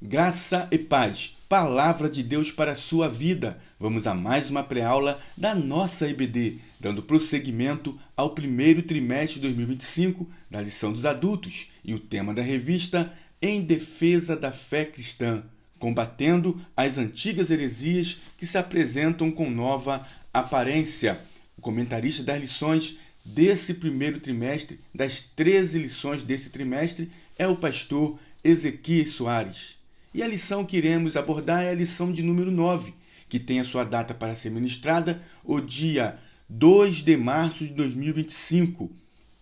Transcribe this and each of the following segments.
Graça e paz, palavra de Deus para a sua vida. Vamos a mais uma pré-aula da nossa EBD, dando prosseguimento ao primeiro trimestre de 2025 da lição dos adultos e o tema da revista Em Defesa da Fé Cristã, combatendo as antigas heresias que se apresentam com nova aparência. O comentarista das lições desse primeiro trimestre, das 13 lições desse trimestre, é o pastor Ezequias Soares. E a lição que iremos abordar é a lição de número 9, que tem a sua data para ser ministrada o dia 2 de março de 2025.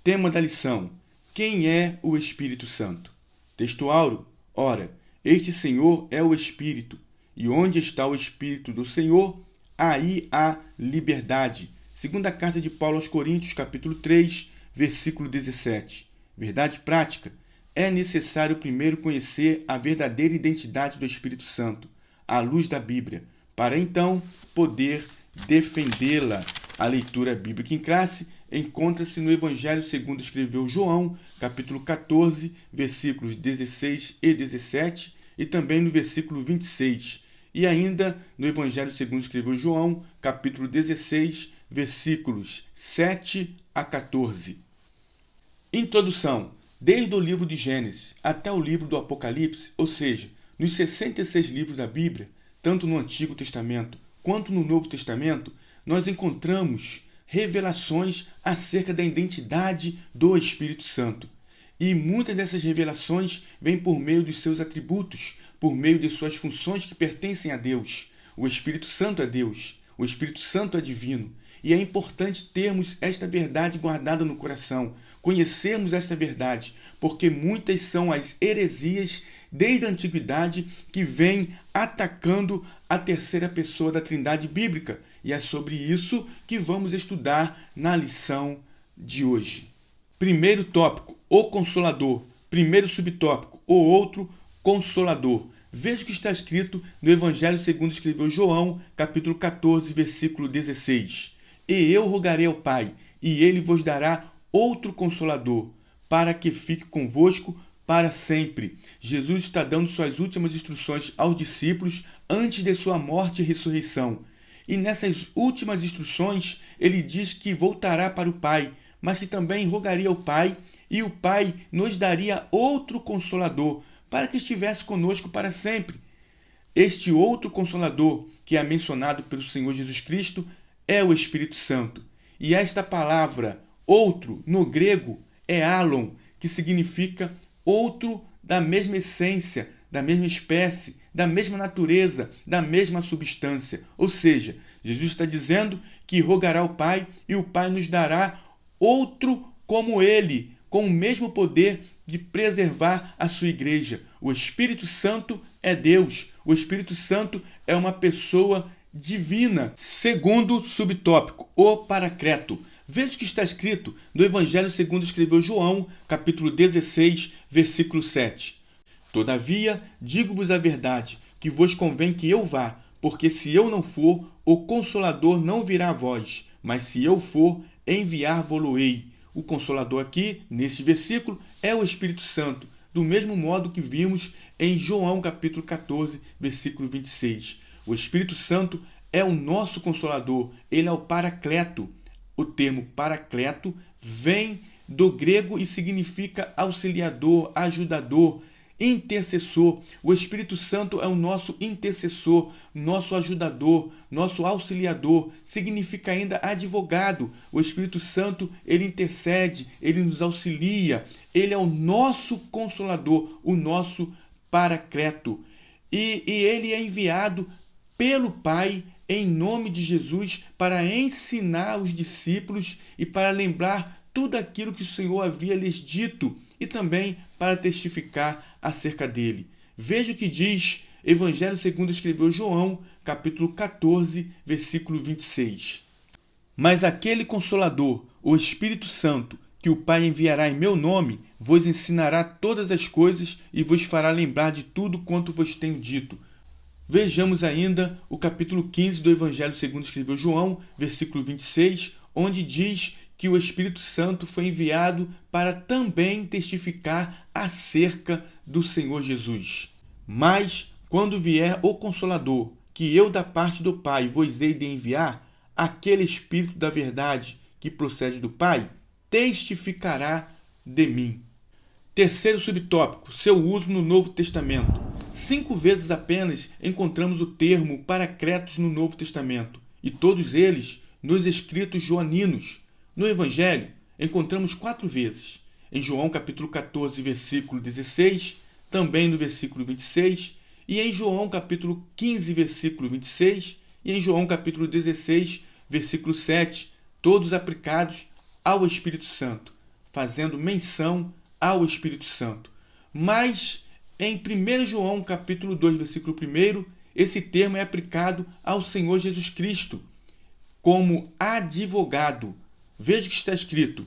Tema da lição: quem é o Espírito Santo? Texto áureo: ora, este Senhor é o Espírito, e onde está o Espírito do Senhor, aí há liberdade. Segunda carta de Paulo aos Coríntios, capítulo 3, versículo 17. Verdade prática: é necessário primeiro conhecer a verdadeira identidade do Espírito Santo, à luz da Bíblia, para então poder defendê-la. A leitura bíblica em classe encontra-se no Evangelho segundo escreveu João, capítulo 14, versículos 16 e 17, e também no versículo 26, e ainda no Evangelho segundo escreveu João, capítulo 16, versículos 7 a 14. Introdução. Desde o livro de Gênesis até o livro do Apocalipse, ou seja, nos 66 livros da Bíblia, tanto no Antigo Testamento quanto no Novo Testamento, nós encontramos revelações acerca da identidade do Espírito Santo. E muitas dessas revelações vêm por meio dos seus atributos, por meio de suas funções que pertencem a Deus. O Espírito Santo é Deus, o Espírito Santo é divino. E é importante termos esta verdade guardada no coração, conhecermos esta verdade, porque muitas são as heresias desde a antiguidade que vêm atacando a terceira pessoa da Trindade bíblica. E é sobre isso que vamos estudar na lição de hoje. Primeiro tópico, o Consolador. Primeiro subtópico, o outro Consolador. Veja o que está escrito no Evangelho segundo escreveu João, capítulo 14, versículo 16. E eu rogarei ao Pai, e ele vos dará outro Consolador, para que fique convosco para sempre. Jesus está dando suas últimas instruções aos discípulos antes de sua morte e ressurreição. E nessas últimas instruções, ele diz que voltará para o Pai, mas que também rogaria ao Pai, e o Pai nos daria outro Consolador, para que estivesse conosco para sempre. Este outro Consolador, que é mencionado pelo Senhor Jesus Cristo, é o Espírito Santo. E esta palavra, outro, no grego, é alon, que significa outro da mesma essência, da mesma espécie, da mesma natureza, da mesma substância. Ou seja, Jesus está dizendo que rogará ao Pai e o Pai nos dará outro como ele, com o mesmo poder de preservar a sua igreja. O Espírito Santo é Deus. O Espírito Santo é uma pessoa divina. Segundo subtópico, o Paracleto. Veja o que está escrito no Evangelho segundo escreveu João, capítulo 16, versículo 7. Todavia, digo-vos a verdade, que vos convém que eu vá, porque se eu não for, o Consolador não virá a vós, mas se eu for, enviar-vos-ei. O Consolador aqui, neste versículo, é o Espírito Santo, do mesmo modo que vimos em João capítulo 14, versículo 26. O Espírito Santo é o nosso Consolador, ele é o Paracleto. O termo Paracleto vem do grego e significa auxiliador, ajudador, intercessor. O Espírito Santo é o nosso intercessor, nosso ajudador, nosso auxiliador, significa ainda advogado. O Espírito Santo, ele intercede, ele nos auxilia, ele é o nosso Consolador, o nosso Paracleto. E ele é enviado pelo Pai em nome de Jesus para ensinar os discípulos e para lembrar tudo aquilo que o Senhor havia lhes dito e também para testificar acerca dele. Veja o que diz Evangelho segundo escreveu João, capítulo 14, versículo 26. Mas aquele Consolador, o Espírito Santo, que o Pai enviará em meu nome, vos ensinará todas as coisas e vos fará lembrar de tudo quanto vos tenho dito. Vejamos ainda o capítulo 15 do Evangelho segundo escreveu João, versículo 26, onde diz que o Espírito Santo foi enviado para também testificar acerca do Senhor Jesus. Mas, quando vier o Consolador, que eu da parte do Pai vos hei de enviar, aquele Espírito da verdade que procede do Pai, testificará de mim. Terceiro subtópico, seu uso no Novo Testamento. 5 vezes apenas encontramos o termo Paracletos no Novo Testamento, e todos eles nos escritos joaninos. No Evangelho, encontramos 4 vezes. Em João capítulo 14, versículo 16, também no versículo 26, e em João capítulo 15, versículo 26, e em João capítulo 16, versículo 7, todos aplicados ao Espírito Santo, fazendo menção ao Espírito Santo. Mas em 1 João capítulo 2, versículo 1, esse termo é aplicado ao Senhor Jesus Cristo como advogado. Veja o que está escrito: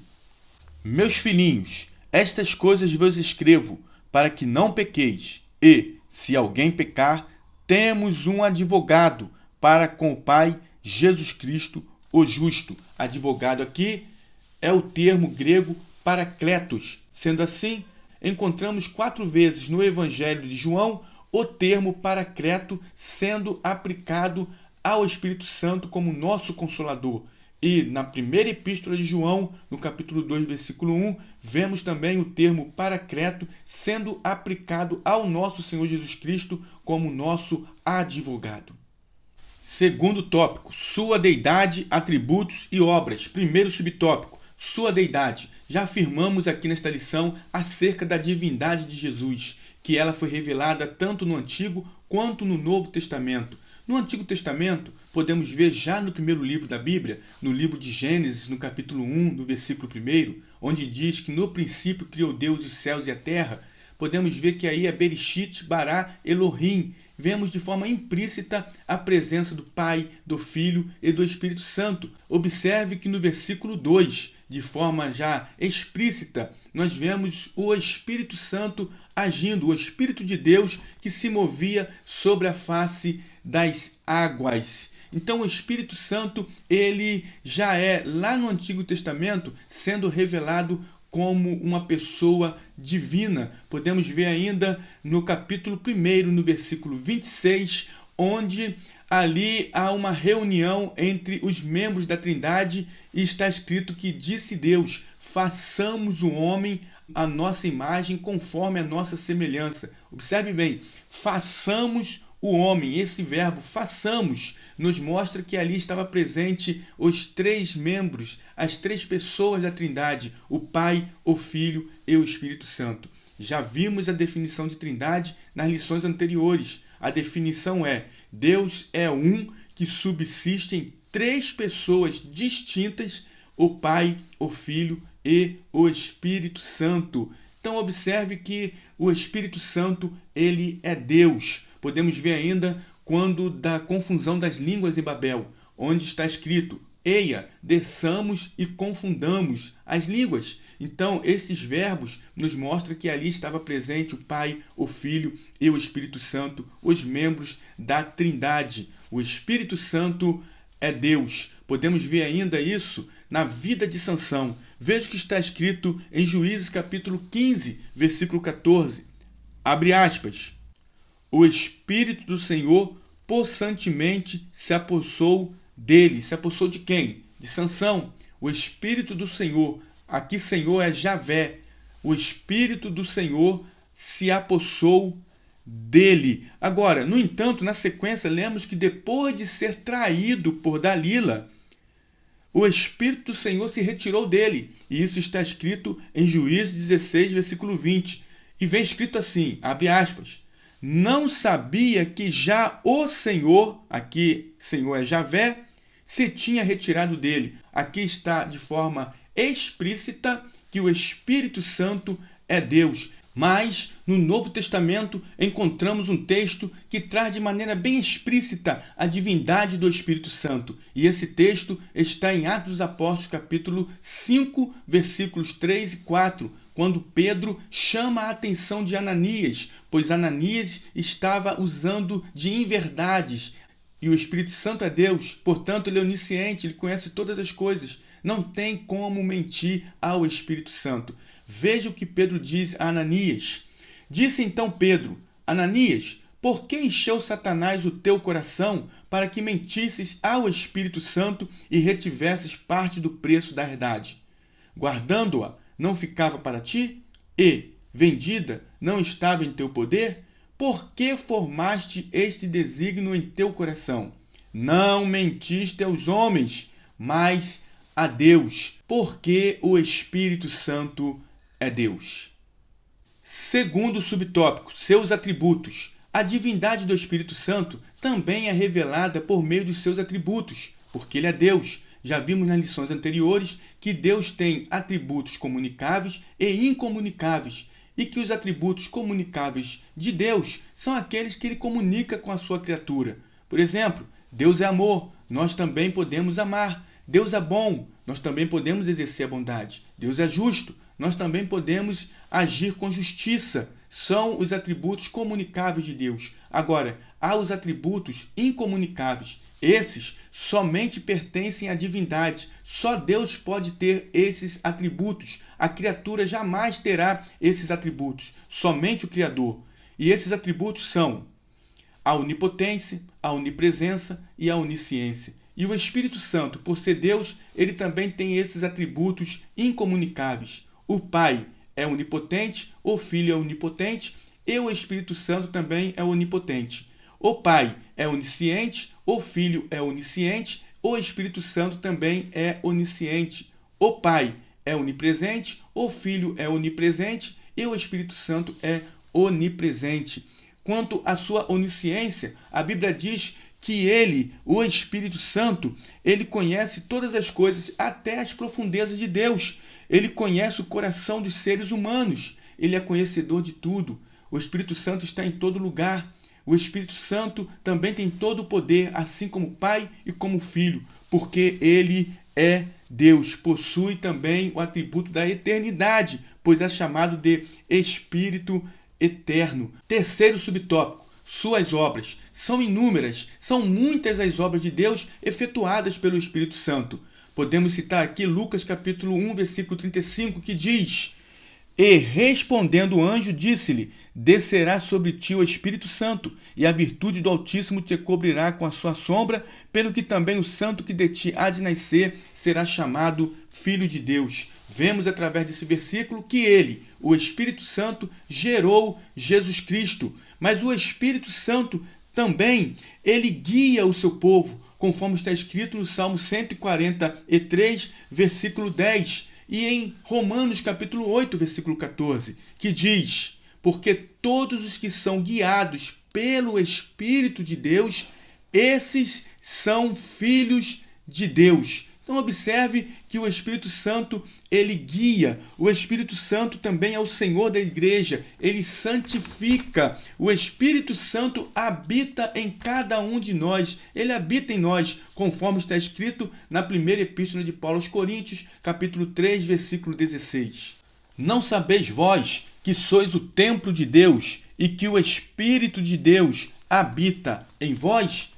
meus filhinhos, estas coisas vos escrevo, para que não pequeis. E, se alguém pecar, temos um advogado para com o Pai, Jesus Cristo, o justo. Advogado aqui é o termo grego paracletos. Sendo assim, encontramos 4 vezes no Evangelho de João o termo paracleto sendo aplicado ao Espírito Santo como nosso Consolador. E na primeira epístola de João, no capítulo 2, versículo 1, vemos também o termo paracleto sendo aplicado ao nosso Senhor Jesus Cristo como nosso advogado. Segundo tópico, sua deidade, atributos e obras. Primeiro subtópico, sua deidade. Já afirmamos aqui nesta lição acerca da divindade de Jesus, que ela foi revelada tanto no Antigo quanto no Novo Testamento. No Antigo Testamento, podemos ver já no primeiro livro da Bíblia, no livro de Gênesis, no capítulo 1, no versículo 1, onde diz que no princípio criou Deus os céus e a terra. Podemos ver que aí é Bereshit bara Elohim. Vemos de forma implícita a presença do Pai, do Filho e do Espírito Santo. Observe que no versículo 2, de forma já explícita, nós vemos o Espírito Santo agindo, o Espírito de Deus que se movia sobre a face das águas. Então o Espírito Santo, ele já é, lá no Antigo Testamento, sendo revelado como uma pessoa divina. Podemos ver ainda no capítulo 1, no versículo 26, onde ali há uma reunião entre os membros da Trindade e está escrito que disse Deus: façamos o homem à nossa imagem, conforme a nossa semelhança. Observe bem, façamos o homem. Esse verbo façamos nos mostra que ali estava presente os 3 membros, as 3 pessoas da Trindade, o Pai, o Filho e o Espírito Santo. Já vimos a definição de Trindade nas lições anteriores. A definição é: Deus é um que subsiste em 3 pessoas distintas, o Pai, o Filho e o Espírito Santo. Então observe que o Espírito Santo, ele é Deus. Podemos ver ainda quando da confusão das línguas em Babel, onde está escrito: eia, desçamos e confundamos as línguas. Então, esses verbos nos mostram que ali estava presente o Pai, o Filho e o Espírito Santo, os membros da Trindade. O Espírito Santo é Deus. Podemos ver ainda isso na vida de Sansão. Veja o que está escrito em Juízes capítulo 15, versículo 14. Abre aspas. O Espírito do Senhor possantemente se apossou dele. Se apossou de quem? De Sansão. O Espírito do Senhor, aqui Senhor é Javé. O Espírito do Senhor se apossou dele. Agora, no entanto, na sequência, lemos que depois de ser traído por Dalila, o Espírito do Senhor se retirou dele. E isso está escrito em Juízes 16, versículo 20. E vem escrito assim, abre aspas, não sabia que já o Senhor, aqui Senhor é Javé, se tinha retirado dele. Aqui está de forma explícita que o Espírito Santo é Deus. Mas no Novo Testamento encontramos um texto que traz de maneira bem explícita a divindade do Espírito Santo. E esse texto está em Atos dos Apóstolos, capítulo 5, versículos 3 e 4, quando Pedro chama a atenção de Ananias, pois Ananias estava usando de inverdades. E o Espírito Santo é Deus, portanto ele é onisciente, ele conhece todas as coisas. Não tem como mentir ao Espírito Santo. Veja o que Pedro diz a Ananias. Disse então Pedro, Ananias, por que encheu Satanás o teu coração para que mentisses ao Espírito Santo e retivesses parte do preço da herdade? Guardando-a, não ficava para ti? E, vendida, não estava em teu poder? Por que formaste este desígnio em teu coração? Não mentiste aos homens, mas a Deus, porque o Espírito Santo é Deus. Segundo subtópico, seus atributos. A divindade do Espírito Santo também é revelada por meio dos seus atributos, porque ele é Deus. Já vimos nas lições anteriores que Deus tem atributos comunicáveis e incomunicáveis, e que os atributos comunicáveis de Deus são aqueles que ele comunica com a sua criatura. Por exemplo, Deus é amor, nós também podemos amar. Deus é bom, nós também podemos exercer a bondade. Deus é justo, nós também podemos agir com justiça. São os atributos comunicáveis de Deus. Agora, há os atributos incomunicáveis. Esses somente pertencem à divindade. Só Deus pode ter esses atributos. A criatura jamais terá esses atributos. Somente o Criador. E esses atributos são a onipotência, a onipresença e a onisciência. E o Espírito Santo, por ser Deus, ele também tem esses atributos incomunicáveis. O Pai é onipotente, o Filho é onipotente e o Espírito Santo também é onipotente. O Pai é onisciente, o Filho é onisciente, o Espírito Santo também é onisciente. O Pai é onipresente, o Filho é onipresente e o Espírito Santo é onipresente. Quanto à sua onisciência, a Bíblia diz que ele, o Espírito Santo, ele conhece todas as coisas, até as profundezas de Deus. Ele conhece o coração dos seres humanos. Ele é conhecedor de tudo. O Espírito Santo está em todo lugar. O Espírito Santo também tem todo o poder, assim como o Pai e como o Filho, porque ele é Deus. Possui também o atributo da eternidade, pois é chamado de Espírito eterno. Terceiro subtópico, suas obras. São inúmeras, são muitas as obras de Deus efetuadas pelo Espírito Santo. Podemos citar aqui Lucas capítulo 1, versículo 35, que diz: E respondendo o anjo, disse-lhe: Descerá sobre ti o Espírito Santo, e a virtude do Altíssimo te cobrirá com a sua sombra, pelo que também o santo que de ti há de nascer será chamado Filho de Deus. Vemos através desse versículo que ele, o Espírito Santo, gerou Jesus Cristo. Mas o Espírito Santo também, ele guia o seu povo, conforme está escrito no Salmo 143, versículo 10. E em Romanos capítulo 8, versículo 14, que diz: Porque todos os que são guiados pelo Espírito de Deus, esses são filhos de Deus. Então observe que o Espírito Santo, ele guia. O Espírito Santo também é o Senhor da igreja. Ele santifica. O Espírito Santo habita em cada um de nós. Ele habita em nós, conforme está escrito na primeira epístola de Paulo aos Coríntios, capítulo 3, versículo 16. Não sabeis vós que sois o templo de Deus e que o Espírito de Deus habita em vós?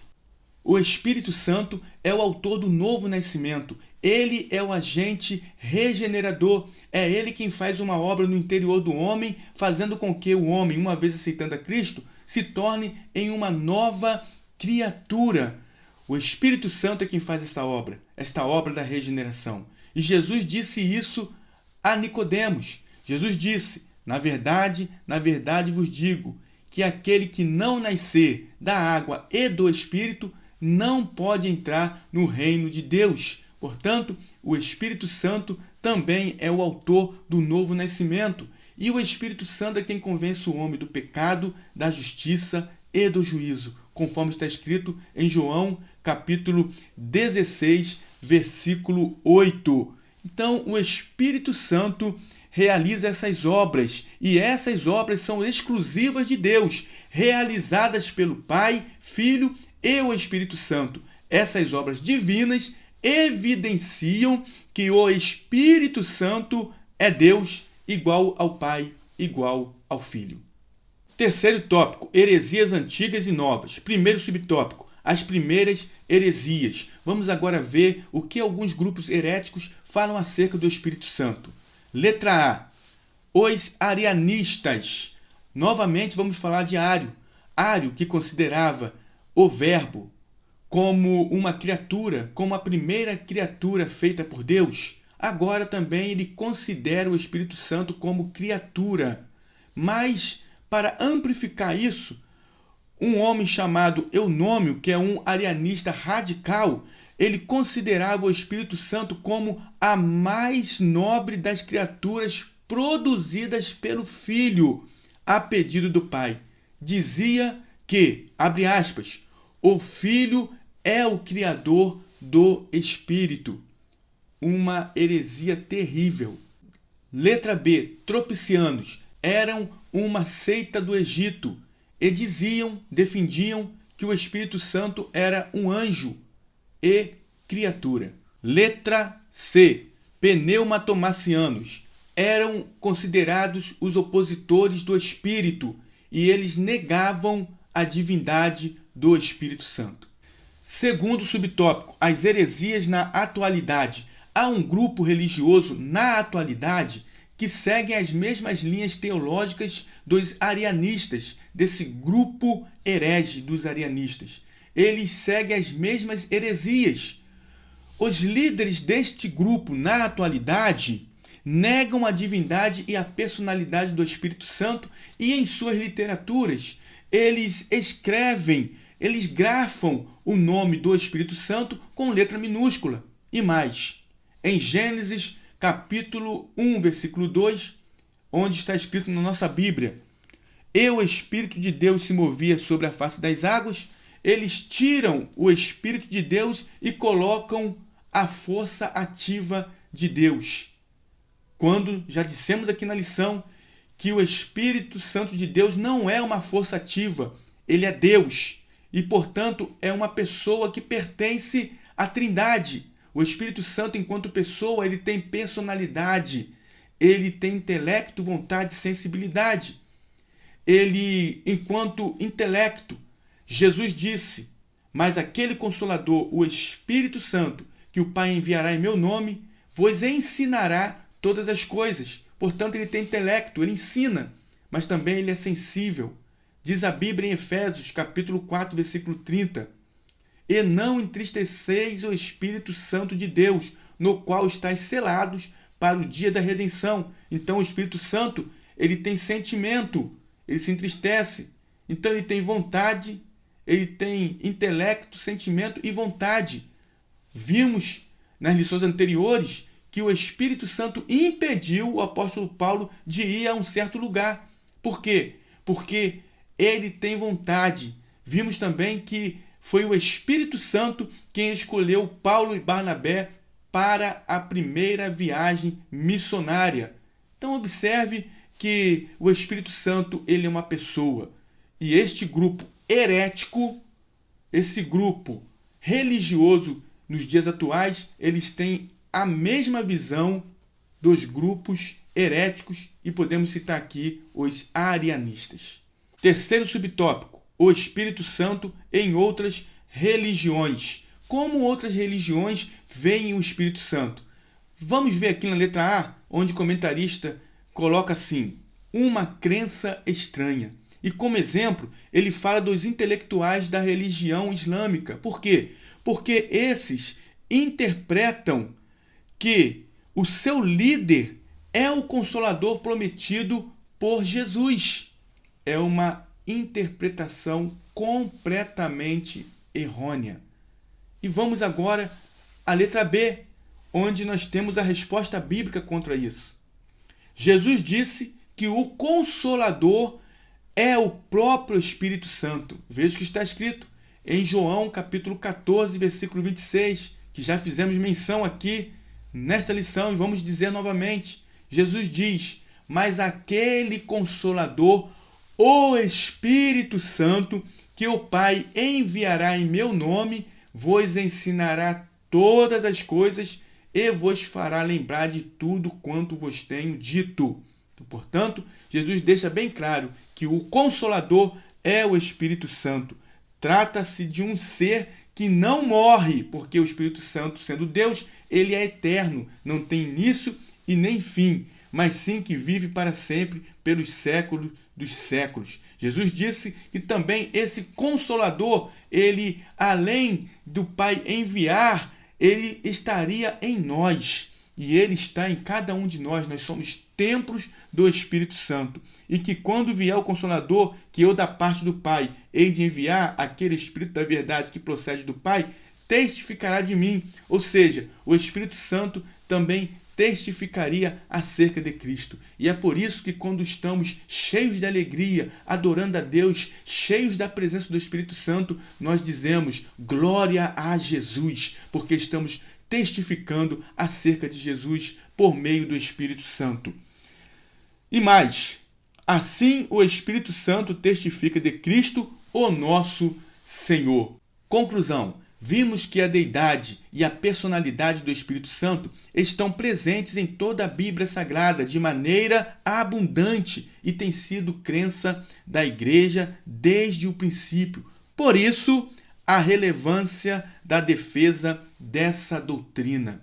O Espírito Santo é o autor do novo nascimento. Ele é o agente regenerador. É ele quem faz uma obra no interior do homem, fazendo com que o homem, uma vez aceitando a Cristo, se torne em uma nova criatura. O Espírito Santo é quem faz esta obra da regeneração. E Jesus disse isso a Nicodemos. Jesus disse: na verdade vos digo, que aquele que não nascer da água e do Espírito não pode entrar no reino de Deus. Portanto, o Espírito Santo também é o autor do novo nascimento. E o Espírito Santo é quem convence o homem do pecado, da justiça e do juízo, conforme está escrito em João, capítulo 16, versículo 8. Então, o Espírito Santo realiza essas obras, e essas obras são exclusivas de Deus, realizadas pelo Pai, Filho e o Espírito Santo. Essas obras divinas evidenciam que o Espírito Santo é Deus, igual ao Pai, igual ao Filho. Terceiro tópico, heresias antigas e novas. Primeiro subtópico, as primeiras heresias. Vamos agora ver o que alguns grupos heréticos falam acerca do Espírito Santo. Letra A. Os arianistas. Novamente vamos falar de Ario. Ario, que considerava o Verbo como uma criatura, como a primeira criatura feita por Deus, agora também ele considera o Espírito Santo como criatura. Mas, para amplificar isso, um homem chamado Eunômio, que é um arianista radical, ele considerava o Espírito Santo como a mais nobre das criaturas produzidas pelo Filho, a pedido do Pai. Dizia que, abre aspas, o Filho é o Criador do Espírito. Uma heresia terrível. Letra B. Tropicianos eram uma seita do Egito e defendiam que o Espírito Santo era um anjo e criatura. Letra C. Pneumatomacianos eram considerados os opositores do Espírito e eles negavam a divindade do Espírito Santo. Segundo subtópico, as heresias na atualidade. Há um grupo religioso na atualidade que segue as mesmas linhas teológicas dos arianistas, desse grupo herege dos arianistas. Eles seguem as mesmas heresias. Os líderes deste grupo na atualidade negam a divindade e a personalidade do Espírito Santo e em suas literaturas eles eles grafam o nome do Espírito Santo com letra minúscula. E mais, em Gênesis capítulo 1, versículo 2, onde está escrito na nossa Bíblia, e o Espírito de Deus se movia sobre a face das águas, eles tiram o Espírito de Deus e colocam a força ativa de Deus. Quando já dissemos aqui na lição que o Espírito Santo de Deus não é uma força ativa, ele é Deus. E, portanto, é uma pessoa que pertence à Trindade. O Espírito Santo, enquanto pessoa, ele tem personalidade, ele tem intelecto, vontade e sensibilidade. Ele, enquanto intelecto, Jesus disse, mas aquele Consolador, o Espírito Santo, que o Pai enviará em meu nome, vos ensinará todas as coisas. Portanto, ele tem intelecto, ele ensina, mas também ele é sensível. Diz a Bíblia em Efésios, capítulo 4, versículo 30. E não entristeceis o Espírito Santo de Deus, no qual estáis selados para o dia da redenção. Então, o Espírito Santo, ele tem sentimento, ele se entristece. Então, ele tem vontade, ele tem intelecto, sentimento e vontade. Vimos nas lições anteriores que o Espírito Santo impediu o apóstolo Paulo de ir a um certo lugar. Por quê? Porque ele tem vontade. Vimos também que foi o Espírito Santo quem escolheu Paulo e Barnabé para a primeira viagem missionária. Então observe que o Espírito Santo ele é uma pessoa. E este grupo herético, esse grupo religioso nos dias atuais, eles têm a mesma visão dos grupos heréticos e podemos citar aqui os arianistas. Terceiro subtópico, o Espírito Santo em outras religiões. Como outras religiões veem o Espírito Santo? Vamos ver aqui na letra A, onde o comentarista coloca assim, uma crença estranha. E como exemplo, ele fala dos intelectuais da religião islâmica. Por quê? Porque esses interpretam que o seu líder é o Consolador prometido por Jesus. É uma interpretação completamente errônea. E vamos agora à letra B, onde nós temos a resposta bíblica contra isso. Jesus disse que o Consolador é o próprio Espírito Santo. Veja o que está escrito em João capítulo 14, versículo 26, que já fizemos menção aqui nesta lição e vamos dizer novamente. Jesus diz, mas aquele Consolador, o Espírito Santo, que o Pai enviará em meu nome, vos ensinará todas as coisas e vos fará lembrar de tudo quanto vos tenho dito. Então, portanto, Jesus deixa bem claro que o Consolador é o Espírito Santo. Trata-se de um ser que não morre, porque o Espírito Santo, sendo Deus, ele é eterno, não tem início e nem fim. mas sim que vive para sempre pelos séculos dos séculos. Jesus disse que também esse Consolador, ele, além do Pai enviar, ele estaria em nós. E ele está em cada um de nós. Nós somos templos do Espírito Santo. E que quando vier o Consolador, que eu da parte do Pai hei de enviar, aquele Espírito da verdade que procede do Pai, testificará de mim. Ou seja, o Espírito Santo também testificaria acerca de Cristo. E é por isso que quando estamos cheios de alegria, adorando a Deus, cheios da presença do Espírito Santo, nós dizemos glória a Jesus, porque estamos testificando acerca de Jesus por meio do Espírito Santo. E mais, assim o Espírito Santo testifica de Cristo, o nosso Senhor. Conclusão. Vimos que a deidade e a personalidade do Espírito Santo estão presentes em toda a Bíblia Sagrada de maneira abundante e tem sido crença da Igreja desde o princípio. Por isso, a relevância da defesa dessa doutrina.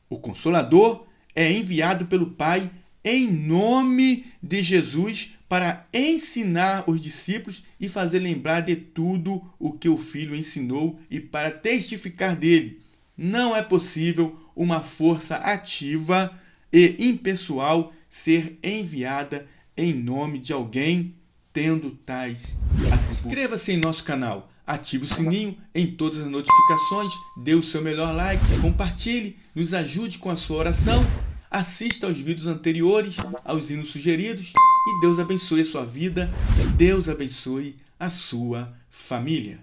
O Consolador é enviado pelo Pai em nome de Jesus para ensinar os discípulos e fazer lembrar de tudo o que o Filho ensinou e para testificar dele. Não é possível uma força ativa e impessoal ser enviada em nome de alguém tendo tais atributos. Inscreva-se em nosso canal, ative o sininho em todas as notificações, dê o seu melhor like, compartilhe, nos ajude com a sua oração. Assista aos vídeos anteriores, aos hinos sugeridos e Deus abençoe a sua vida, Deus abençoe a sua família.